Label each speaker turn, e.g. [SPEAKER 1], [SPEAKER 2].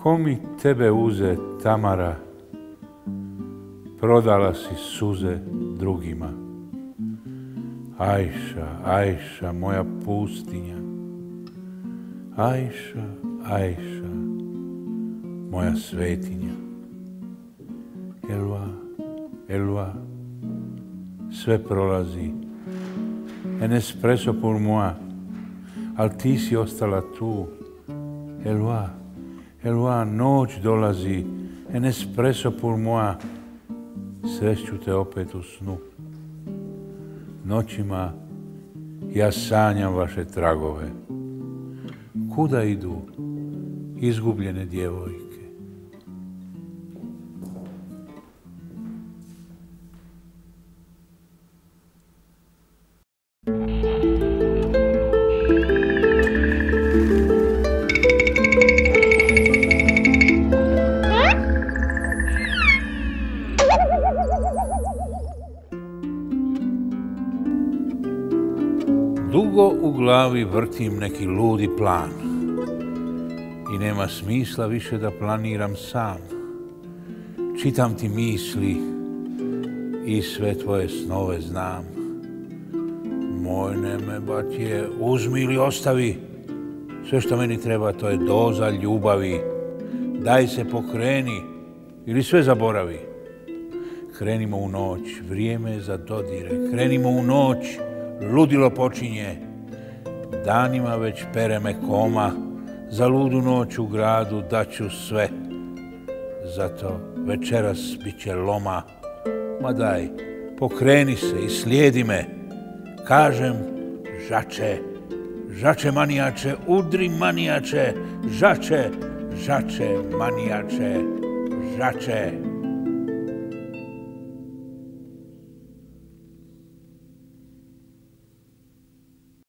[SPEAKER 1] Ko mi tebe uze, Tamara, prodala si suze drugima. Ajša, Ajša, moja pustinja, Ajša, Ajša, moja svetinja. Elva, Elva, sve prolazi. Un espresso pour moi, al ti si ostala tu. Elva, Elva, noć dolazi. Un espresso pour moi, sreću te opet u snu. Noćima ja sanjam vaše tragove. Kuda idu izgubljene djevojke? Dugo u glavi vrtim neki ludi plan i nema smisla više da planiram sam. Čitam ti misli i sve tvoje snove znam. Moj me batje, uzmi ili ostavi. Sve što meni treba to je doza ljubavi. Daj se pokreni ili sve zaboravi. Krenimo u noć, vrijeme je za dodire. Krenimo u noć, ludilo počinje. Danima već pere me koma. Za ludu noć u gradu daću sve. Zato večeras bit će loma. Ma daj, pokreni se i slijedi me. Kažem, žače, žače manijače, udri manijače. Žače, žače manijače, žače.